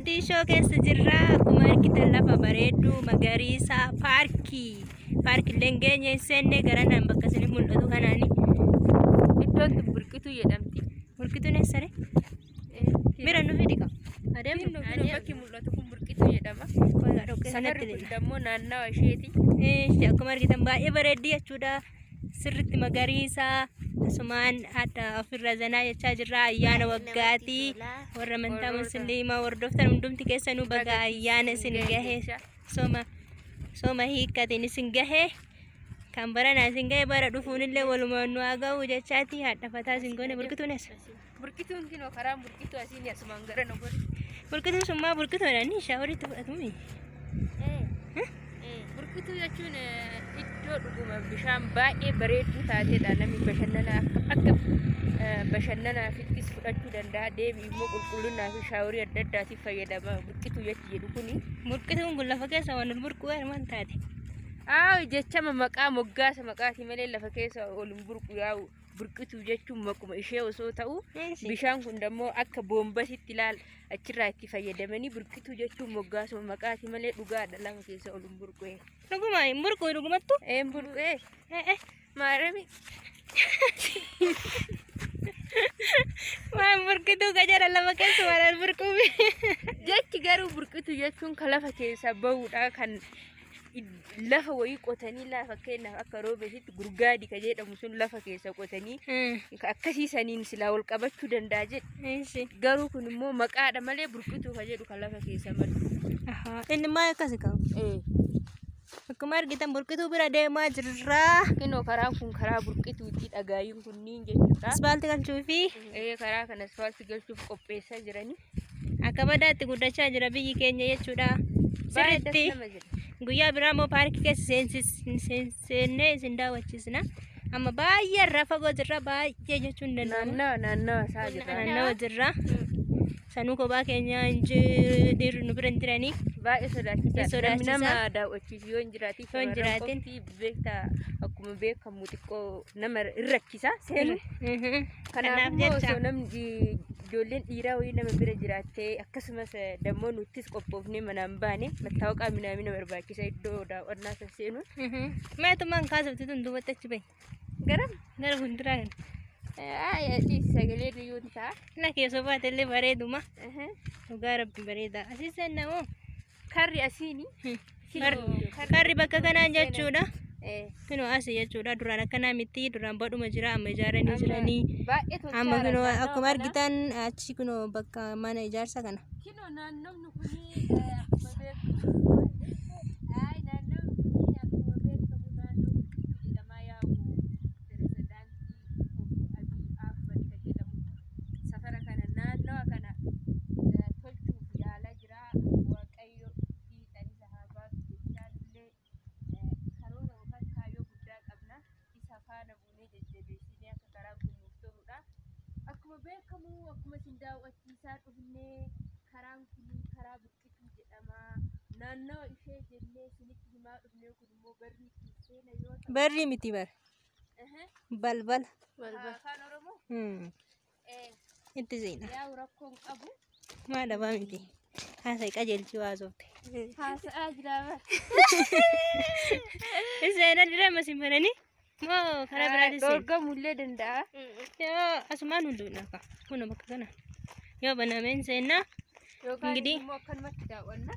Diishoo keessa jirra. Akkuma argitan lafa bareedu magariisa paarkii. Paarkiileen keenya hin seenne garanaan bakka isin mul'atu kanaani. Iddoon burqituu jedhamti. Burqituun eessare? Bira nu fidi qaba. Adeemnu bakki mul'atu kun burqituu jedhama. Safarri kun immoo naannawa isheeti. Akkuma argitan baay'ee bareeddi jechuudha. Sirriitti magariisa. Asumaan ada ofirra zanaa jechaa jirra. Ayyaana waggaati. Warra amantaa musliimaa hordoftan hundumti keessanuu baga ayyaana isin gahe. Sooma hiikkatiin isin gahe. Kan barana isin gahe bara dhufuunillee walumaan nu haa ga'u jechaati. Haadha fataa isin goone burqituun eessa? Burqituun kinoo karaan burqituu asiin asumaan gara nu godhe. Burqituun summaa burqituudhaan shaaworitti fudhatumi. Burqituu jechuun iddoo dhuguma bishaan baay'ee bareedduu taateedha. Namni bashannanaafis fudhachuu danda'a. Deebii immoo qulqullinaa fi shaaworii adda addaatiif fayyadama. Burqituu jedhu kuni. Burqituun kun lafa keessa waan burquu waan taate. Jechama maqaa moggaasa maqaati malee lafa keessa ol burqu yaa'u. Burqituu jechuun maquma ishee osoo ta'u bishaan kun immoo akka boombasitti ilaal achirraa itti fayyadamanii burqituu jechuun moggaasuma maqaati malee dhugaadha lafa keessa ol burqee. Dhuguma hin burqu dhugumattu? Burqee. Maarami. Waan burqituu gajara lafa keessa waan burquu. Jechi garuu burqituu jechuun kan lafa keessa bahuudha kan lafa wayii qotanii lafa kennaaf akka roobeesitti gurgaadi ka jedhamu sun lafa keessa qotanii akkasii saniin silaa wal qabachuu danda'a jedhe. Garuu kun immoo maqaadha malee burqituu ka jedhu kan lafa keessa malu. Inni maal akkasi qabu? Akkuma argitan burqituu bira deemaa jirra. Kinoo karaan kun karaa burqituuti dhagaayuun kunniin jechuudha. Asfaaltii galchuu fi karaa kan asfaaltii galchuuf qopheessaa jiranii. Akka badaatti guddachaa jira biyyi keenya jechuudha. Sirriitti guyyaa biraa immoo paarkii keessa seennee isin daawwachiisna. Amma baay'ee irraa fagoo jirra baay'ee jechuun danda'amu. Naannawa isaa jirra. Naannawa jirra. Sanuu kophaa keenya dhiirri nu bira hin jiranii. Baay'ee sodaachisaa. Namni nama daawwachiisu yoo hin jiraatin beektaa akkuma beekamu xiqqoo nama irrakkisa seenu. Kanaaf jecha namni ijoolleen dhiiraa wayii nama bira jiraattee akkasumas dammoo nuttis qophoofnee manaan baane mattaawaqaa minaamina barbaachisa iddoo daawwannaa san seenuun. Meetumaan kaasabti tun duubatti achi bahi. Gara fuulduraa kana. Sagalee riyyuun ta'a. Lakkee sofaatellee bareeduma. Dhugaa rabbi bareeda. Asii seennamoo? Karri asiini. Karri bakka kanaan jechuudha. Kunoo asii jechuudha. Duraan akkanaa miti. Duraan badhuma jira. Amma ijaaranii jiranii. Amma kunoo akkuma argitan achi kunoo bakka mana ijaarsa kana. Kunoo naannoon kuni akkuma isin daawwachiisaa dhufnee karaan kun karaa burqituu jedhama. Naannawa ishee jennee isinitti himaa dhufnee kun immoo barri ittiin seena yoo ta'u. Barri miti bara. Balbala. Afaan Oromoo. Itti seena. Yaa rakkoon qabu. Maal dhabaa miti. Haasa'e qajeelchii waasofte. Haasa'aa jira bara. Seenaa dirama simbananii. Moo karaa biraatis dorgamullee danda'a. Yoo asumaan hunduudha akka kun bakka kana yoo banameen seenaa ingidiin immoo akkanumatti daawwanna.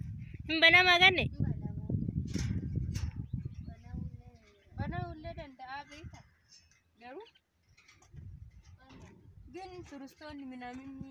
Hin banamaa ganne. Banamullee danda'a beekta. Garuu ግን turistoonni minaaminni